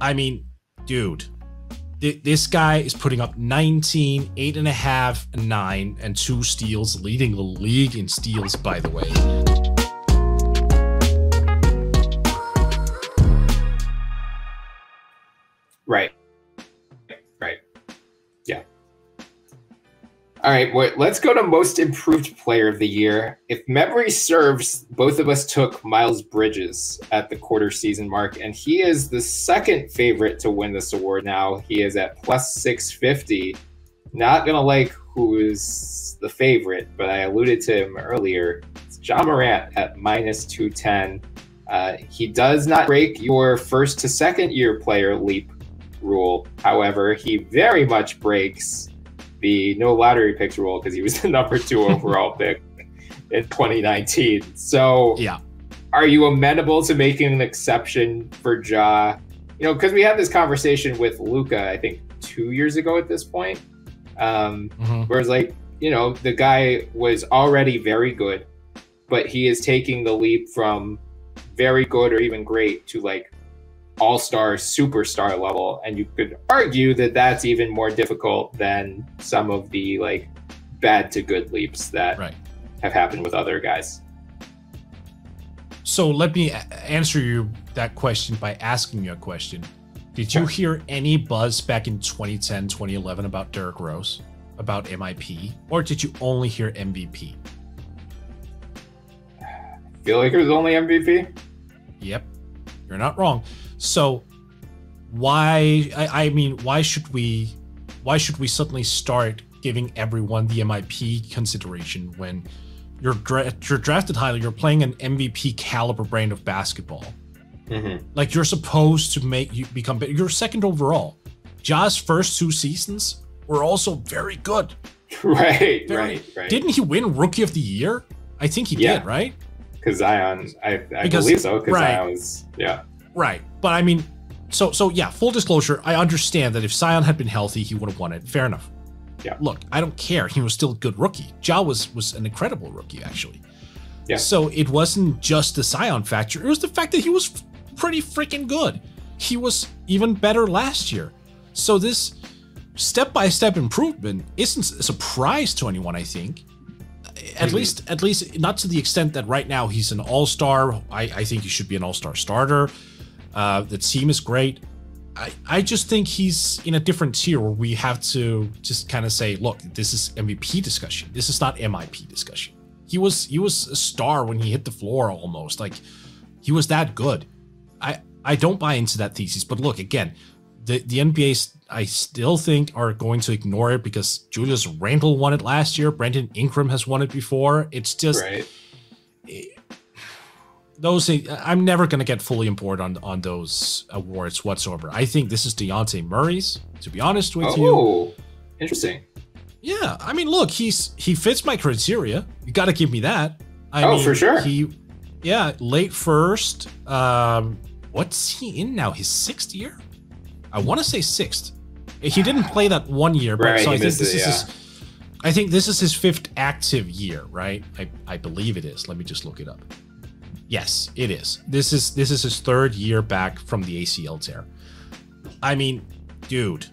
I mean, dude, this guy is putting up 19, 8.5, 9, and 2 steals, leading the league in steals, by the way. Right. Yeah. All right, well, let's go to most improved player of the year. If memory serves, both of us took Miles Bridges at the quarter season mark, and he is the second favorite to win this award now. He is at plus 650. Not gonna like who is the favorite, but I alluded to him earlier. It's John Morant at minus 210. He does not break your first to second year player leap rule. However, he very much breaks the no lottery picks rule because he was the number 2 overall pick in 2019. So yeah, are you amenable to making an exception for Ja? You know, because we had this conversation with Luka, I think 2 years ago at this point, where it's like, you know, the guy was already very good, but he is taking the leap from very good or even great to like all-star superstar level, and you could argue that that's even more difficult than some of the like bad to good leaps that have happened with other guys. So let me answer you that question by asking you a question. Did you hear any buzz back in 2010, 2011 about Derrick Rose, about MIP, or did you only hear MVP? I feel like it was only MVP. Yep, you're not wrong. So why, I mean, why should we suddenly start giving everyone the MIP consideration when you're drafted highly, you're playing an MVP caliber brand of basketball? Like, you're supposed to make you become better. You're second overall. Ja's first 2 seasons were also very good. Right. Didn't he win Rookie of the Year? I think he did, right? Because Zion, I believe so. Because Zion was, Right, but I mean, so yeah, full disclosure, I understand that if Zion had been healthy, he would have won it. Fair enough. Yeah. Look, I don't care. He was still a good rookie. Ja was an incredible rookie, actually. Yeah. So it wasn't just the Zion factor. It was the fact that he was pretty freaking good. He was even better last year. So this step-by-step improvement isn't a surprise to anyone, I think. At least not to the extent that right now he's an all-star. I think he should be an all-star starter. The team is great. I just think he's in a different tier where we have to just kind of say, look, this is MVP discussion. This is not MIP discussion. He was a star when he hit the floor almost. Like, he was that good. I don't buy into that thesis. But look, again, the NBA, I still think, are going to ignore it because Julius Randle won it last year. Brandon Ingram has won it before. It's just... those things, I'm never going to get fully on board on those awards whatsoever. I think this is DeJounte Murray's, to be honest with you. Oh, interesting. Yeah, I mean, look, he fits my criteria. You got to give me that. I mean, for sure. Late first. What's he in now? His 6th year? I want to say 6th. He didn't play that 1 year, but so I think this is his. I think this is his 5th active year, right? I believe it is. Let me just look it up. Yes, it is. This is his 3rd year back from the ACL tear. I mean, dude,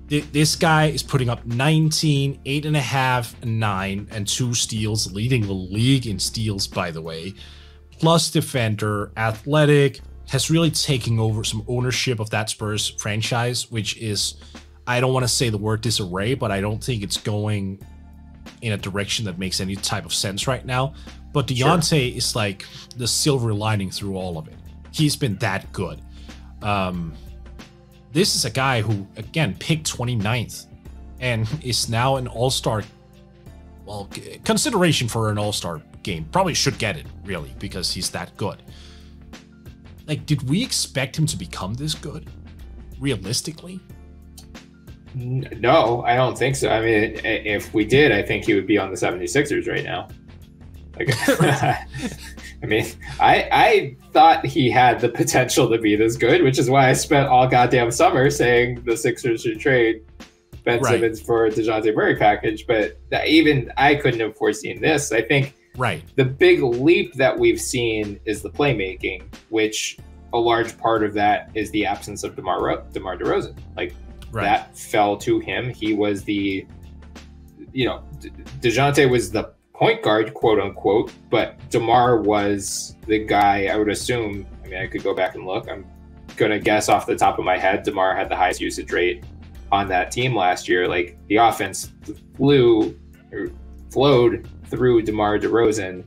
this guy is putting up 19, 8.5, 9, and 2 steals, leading the league in steals, by the way. Plus defender, athletic, has really taken over some ownership of that Spurs franchise, which is, I don't want to say the word disarray, but I don't think it's going in a direction that makes any type of sense right now. But DeJounte is like the silver lining through all of it. He's been that good. This is a guy who, again, picked 29th and is now an all-star. Well, consideration for an all-star game. Probably should get it, really, because he's that good. Like, did we expect him to become this good? Realistically? No, I don't think so. I mean, if we did, I think he would be on the 76ers right now. Like, I mean, I thought he had the potential to be this good, which is why I spent all goddamn summer saying the Sixers should trade Ben Simmons for DeJounte Murray package. But even I couldn't have foreseen this. I think the big leap that we've seen is the playmaking, which a large part of that is the absence of DeMar DeRozan. Like Right. that fell to him. He was the, DeJounte was the point guard, quote unquote, but DeMar was the guy, I would assume. I mean, I could go back and look. I'm going to guess off the top of my head, DeMar had the highest usage rate on that team last year. Like the offense flowed through DeMar DeRozan.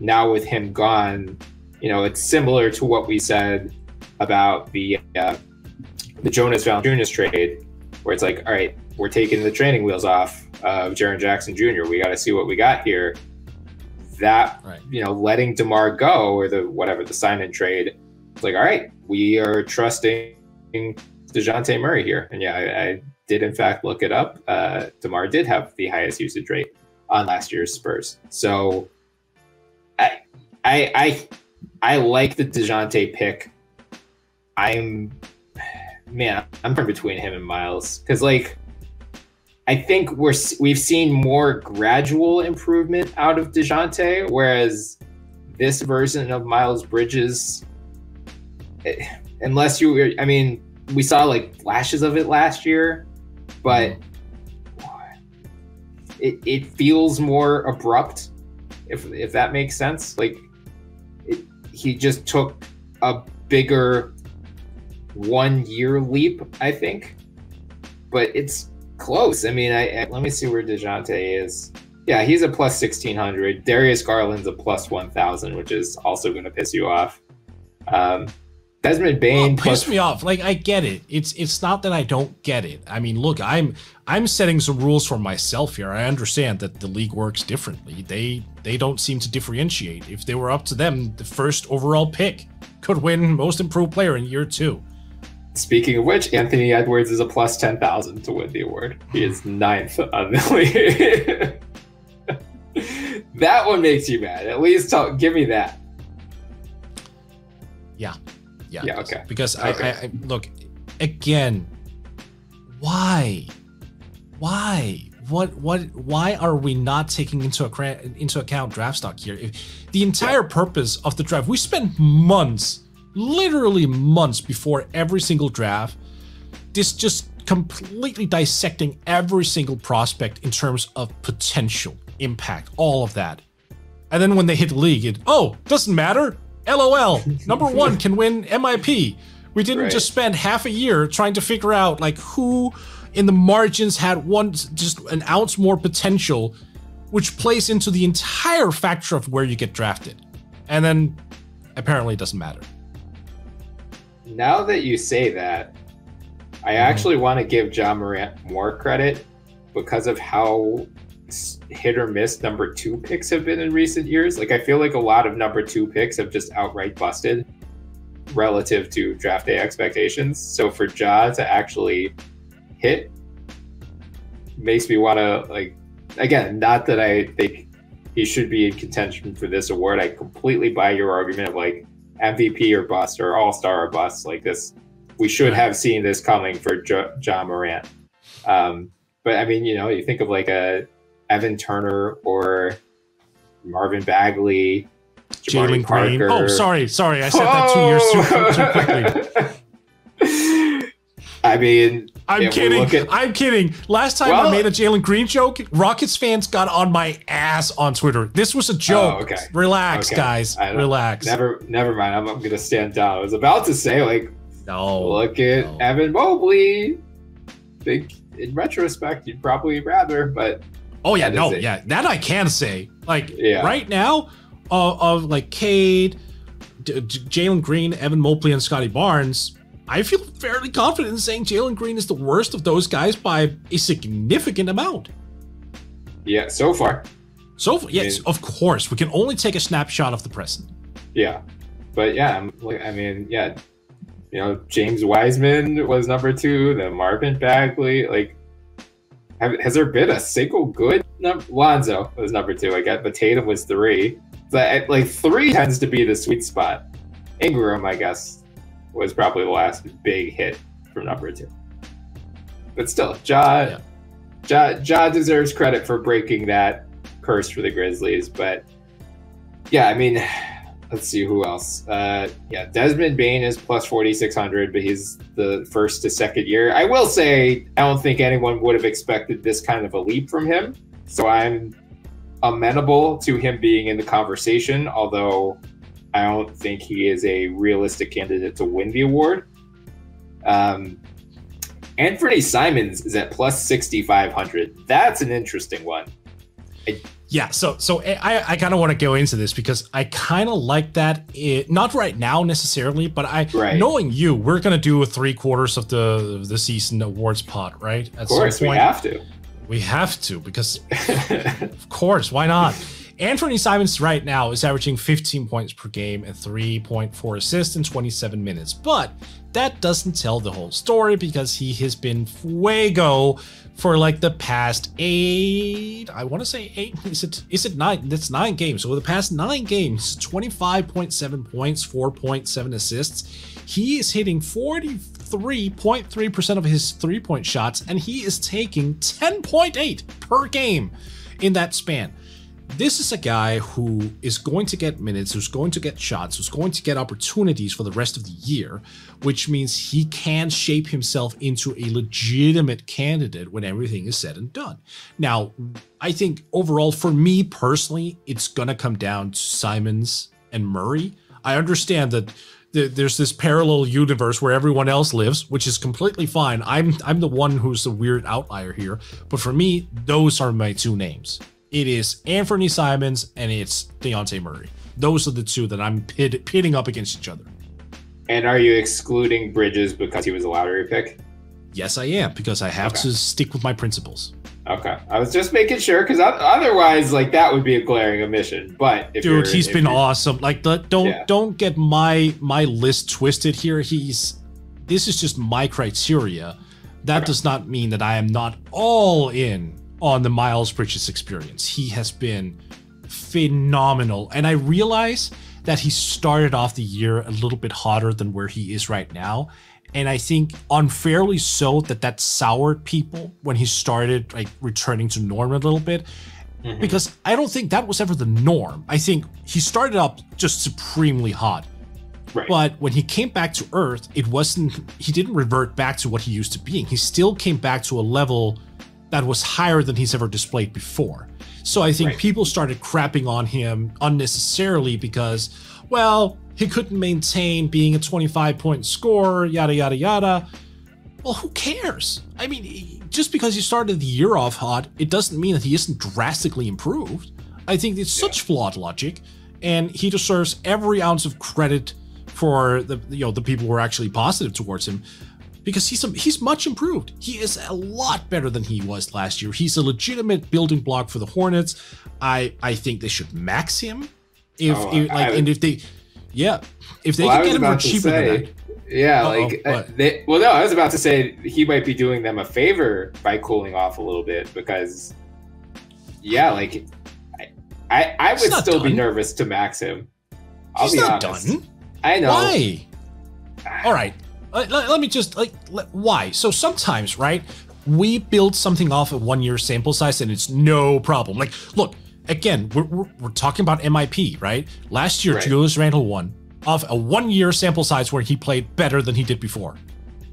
Now with him gone, it's similar to what we said about the Jonas Valanciunas trade, where it's like, all right, we're taking the training wheels off of Jaren Jackson Jr. We got to see what we got here. That, right. Letting DeMar go, or the sign-in trade, it's like, all right, we are trusting DeJounte Murray here. And yeah, I did in fact look it up. DeMar did have the highest usage rate on last year's Spurs. So I like the DeJounte pick. I'm torn between him and Miles, because I think we've seen more gradual improvement out of DeJounte, whereas this version of Miles Bridges, we saw flashes of it last year, but it feels more abrupt, if that makes sense. He just took a bigger 1 year leap, I think, but it's close. I mean, let me see where DeJounte is. Yeah, he's a plus 1,600. Darius Garland's a plus 1,000, which is also going to piss you off. Desmond Bane piss me off. I get it. It's not that I don't get it. I mean, look, I'm setting some rules for myself here. I understand that the league works differently. They don't seem to differentiate. If they were up to them, the first overall pick could win Most Improved Player in year 2. Speaking of which, Anthony Edwards is a plus 10,000 to win the award. He is 9th on the league. That one makes you mad. At least give me that. Yeah. Okay. Because okay. I look again. Why? Why are we not taking into account draft stock here? The entire purpose of the draft, we spent months. Literally months before every single draft, just completely dissecting every single prospect in terms of potential, impact, all of that. And then when they hit the league, doesn't matter. LOL, number 1 can win MIP. We didn't just spend half a year trying to figure out who in the margins had just an ounce more potential, which plays into the entire factor of where you get drafted. And then apparently it doesn't matter. Now that you say that, I actually want to give Ja Morant more credit because of how hit or miss number 2 picks have been in recent years. I feel like a lot of number 2 picks have just outright busted relative to draft day expectations. So for Ja to actually hit makes me want to, again, not that I think he should be in contention for this award. I completely buy your argument of MVP or bust, or all-star or bust. This, we should have seen this coming for Ja Morant. But I mean, you think of a Evan Turner or Marvin Bagley, Jalen Green. Oh, sorry, I said that 2 years too quickly. I mean, I'm kidding. Last time I made a Jalen Green joke, Rockets fans got on my ass on Twitter. This was a joke. Oh, okay. Relax, guys. Relax. Never mind. I'm going to stand down. I was about to say, look at Evan Mobley. Think in retrospect, you'd probably rather, but that I can say. Right now, of Cade, Jalen Green, Evan Mobley, and Scotty Barnes, I feel fairly confident in saying Jalen Green is the worst of those guys by a significant amount. Yeah, so far. Yes, of course. We can only take a snapshot of the present. Yeah, but James Wiseman was number 2, then Marvin Bagley. Has there been a single good number? Lonzo was number 2, but Tatum was 3. But 3 tends to be the sweet spot. Ingram, I guess, was probably the last big hit from number 2. But still, Ja deserves credit for breaking that curse for the Grizzlies. But yeah, I mean, Let's see who else. Yeah, Desmond Bain is plus 4,600, but he's the first to second year. I will say, I don't think anyone would have expected this kind of a leap from him. So I'm amenable to him being in the conversation, although I don't think he is a realistic candidate to win the award. Anthony Simons is at plus 6,500. That's an interesting one. Yeah, so I kind of want to go into this because I kind of like that. Not right now necessarily, but knowing you, we're gonna do 3/4 of the season awards pot, right? At of course, some point, we have to. We have to because, of course, why not? Anthony Simons right now is averaging 15 points per game and 3.4 assists in 27 minutes, but that doesn't tell the whole story because he has been fuego for like the past 8, I want to say 8, is it 9? That's 9 games. So the past 9 games, 25.7 points, 4.7 assists. He is hitting 43.3% of his 3-point shots, and he is taking 10.8 per game in that span. This is a guy who is going to get minutes, who's going to get shots, who's going to get opportunities for the rest of the year, which means he can shape himself into a legitimate candidate when everything is said and done. Now, I think overall, for me personally, it's going to come down to Simons and Murray. I understand that there's this parallel universe where everyone else lives, which is completely fine. I'm the one who's the weird outlier here. But for me, those are my 2 names. It is Anthony Simons and it's Dejounte Murray. Those are the 2 that I'm pitting up against each other. And are you excluding Bridges because he was a lottery pick? Yes, I am, because I have to stick with my principles. Okay. I was just making sure, because otherwise, like, that would be a glaring omission. But if dude, he's been awesome. Like, don't get my list twisted here. This is just my criteria. That does not mean that I am not all in on the Miles Bridges experience. He has been phenomenal. And I realize that he started off the year a little bit hotter than where he is right now. And I think unfairly so that soured people when he started like returning to norm a little bit. Because I don't think that was ever the norm. I think he started up just supremely hot. Right. But when he came back to earth, he didn't revert back to what he used to being. He still came back to a level that was higher than he's ever displayed before. So I think people started crapping on him unnecessarily because, well, he couldn't maintain being a 25-point scorer, yada, yada, yada. Well, who cares? I mean, just because he started the year off hot, it doesn't mean that he isn't drastically improved. I think it's such flawed logic, and he deserves every ounce of credit for the people who are actually positive towards him. Because he's much improved. He is a lot better than he was last year. He's a legitimate building block for the Hornets. I think they should max him. If they get him for cheaper than that. Yeah, I was about to say he might be doing them a favor by cooling off a little bit because, I would still be nervous to max him. He's not done. I know. Why? All right. Let me just why? So sometimes, right, we build something off a 1-year sample size and it's no problem. Like, look, again, we're talking about MIP, right? Last year, Julius Randle won off a 1-year sample size where he played better than he did before.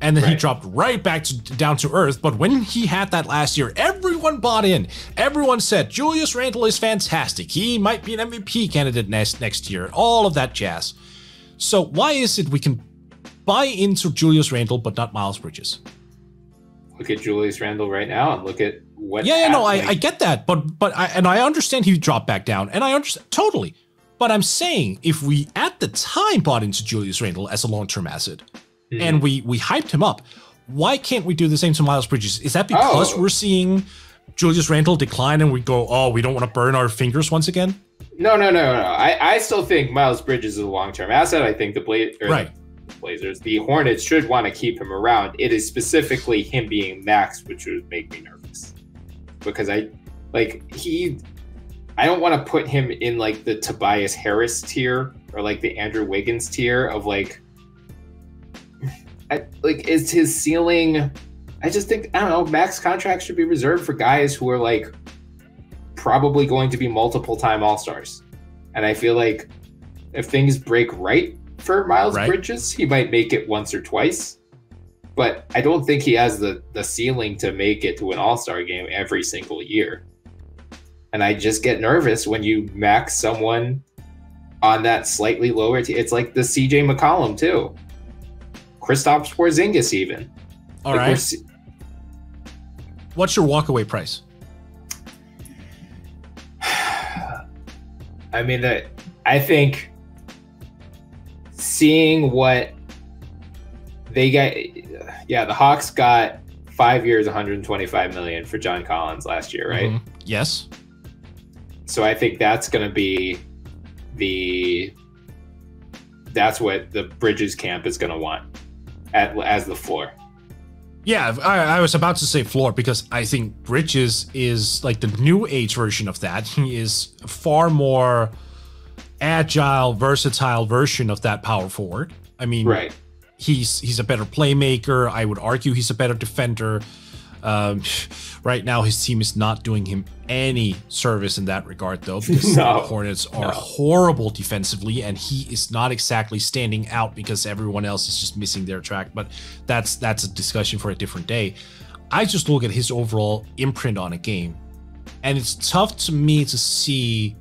And then he dropped right back down to earth. But when he had that last year, everyone bought in. Everyone said, Julius Randle is fantastic. He might be an MVP candidate next year. All of that jazz. So why is it we can buy into Julius Randle, but not Miles Bridges? Look at Julius Randle right now and look at what. I get that, but I understand he dropped back down, and I understand totally. But I'm saying if we at the time bought into Julius Randle as a long-term asset, and we hyped him up, why can't we do the same to Miles Bridges? Is that because we're seeing Julius Randle decline and we go, oh, we don't want to burn our fingers once again? No. I still think Miles Bridges is a long-term asset. I think the Blazers, the Hornets should want to keep him around. It is specifically him being maxed, which would make me nervous because I don't want to put him in like the Tobias Harris tier or like the Andrew Wiggins tier of is his ceiling. I just think, I don't know, max contracts should be reserved for guys who are like probably going to be multiple time All-Stars. And I feel like if things break right for Miles Bridges, he might make it once or twice. But I don't think he has the ceiling to make it to an all-star game every single year. And I just get nervous when you max someone on that slightly lower it's like the CJ McCollum too. Kristaps Porzingis even. All right. What's your walkaway price? I mean, I think seeing what they got, the Hawks got 5 years, $125 million for John Collins last year, right? Mm-hmm. Yes. So I think that's going to be that's what the Bridges camp is going to want as the floor. Yeah, I was about to say floor because I think Bridges is like the new age version of that. He is a far more agile, versatile version of that power forward. I mean, right. He's a better playmaker. I would argue he's a better defender. Right now, his team is not doing him any service in that regard, though, because the Hornets are horrible defensively, and he is not exactly standing out because everyone else is just missing their track. But that's a discussion for a different day. I just look at his overall imprint on a game, and it's tough to me to see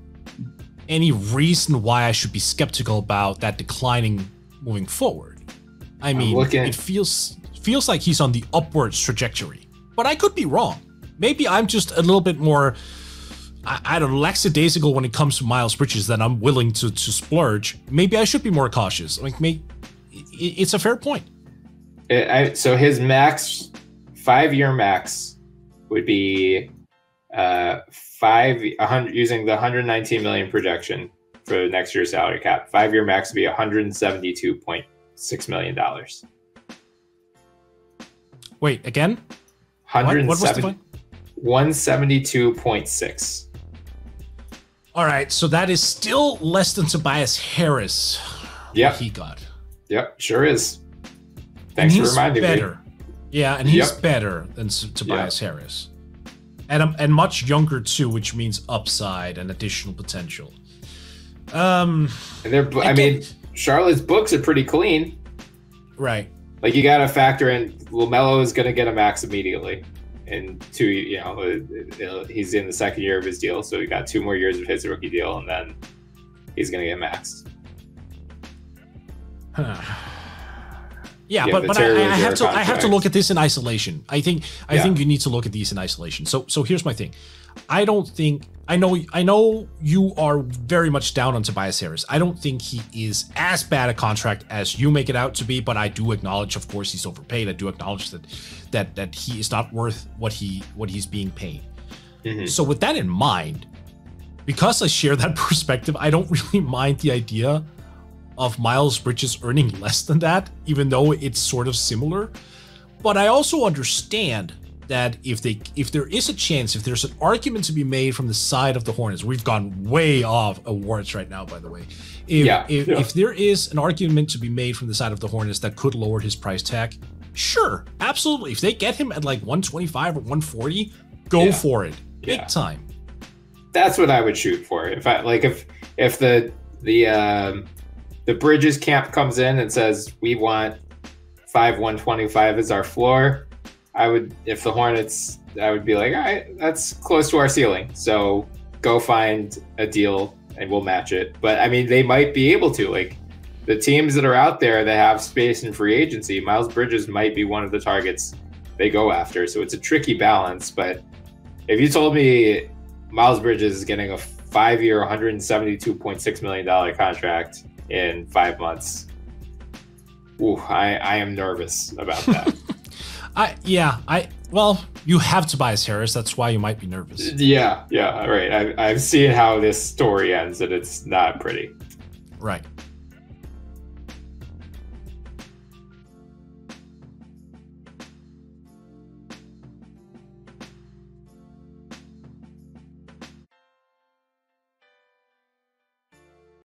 any reason why I should be skeptical about that declining moving forward. I mean, it feels like he's on the upwards trajectory, but I could be wrong. Maybe I'm just a little bit more, I don't know, lackadaisical when it comes to Miles Bridges that I'm willing to splurge. Maybe I should be more cautious. Like, it's a fair point. So his max, 5-year max would be 100 using the $119 million projection for next year's salary cap. 5-year max would be $172.6 million. Wait, again? What was the point? 172.6. All right, so that is still less than Tobias Harris. Yep. He got. Yep, sure is. Thanks for reminding me. Yeah, and he's better than Tobias Harris. And much younger too, which means upside and additional potential. I mean, Charlotte's books are pretty clean. Right. Like, you got to factor in LaMelo is going to get a max immediately. And he's in the second year of his deal, so he got 2 more years of his rookie deal, and then he's going to get maxed. Yeah, but I have to look at this in isolation. I think you need to look at these in isolation. So here's my thing. I know you are very much down on Tobias Harris. I don't think he is as bad a contract as you make it out to be, but I do acknowledge, of course, he's overpaid. I do acknowledge that he is not worth what he's being paid. Mm-hmm. So with that in mind, because I share that perspective, I don't really mind the idea of Miles Bridges earning less than that, even though it's sort of similar. But I also understand that if there is a chance, if there's an argument to be made from the side of the Hornets, we've gone way off awards right now, by the way. If there is an argument to be made from the side of the Hornets that could lower his price tag, sure, absolutely. If they get him at like 125 or 140, go for it, big time. That's what I would shoot for. If the Bridges camp comes in and says we want 125 as our floor, if the Hornets, I would be like, all right, that's close to our ceiling. So go find a deal and we'll match it. But I mean, they might be able to. Like, the teams that are out there that have space in free agency, Miles Bridges might be one of the targets they go after. So it's a tricky balance. But if you told me Miles Bridges is getting a 5-year, $172.6 million contract in 5 months, I am nervous about that. Well, you have Tobias Harris. That's why you might be nervous. Yeah, right. I've seen how this story ends, and it's not pretty. Right.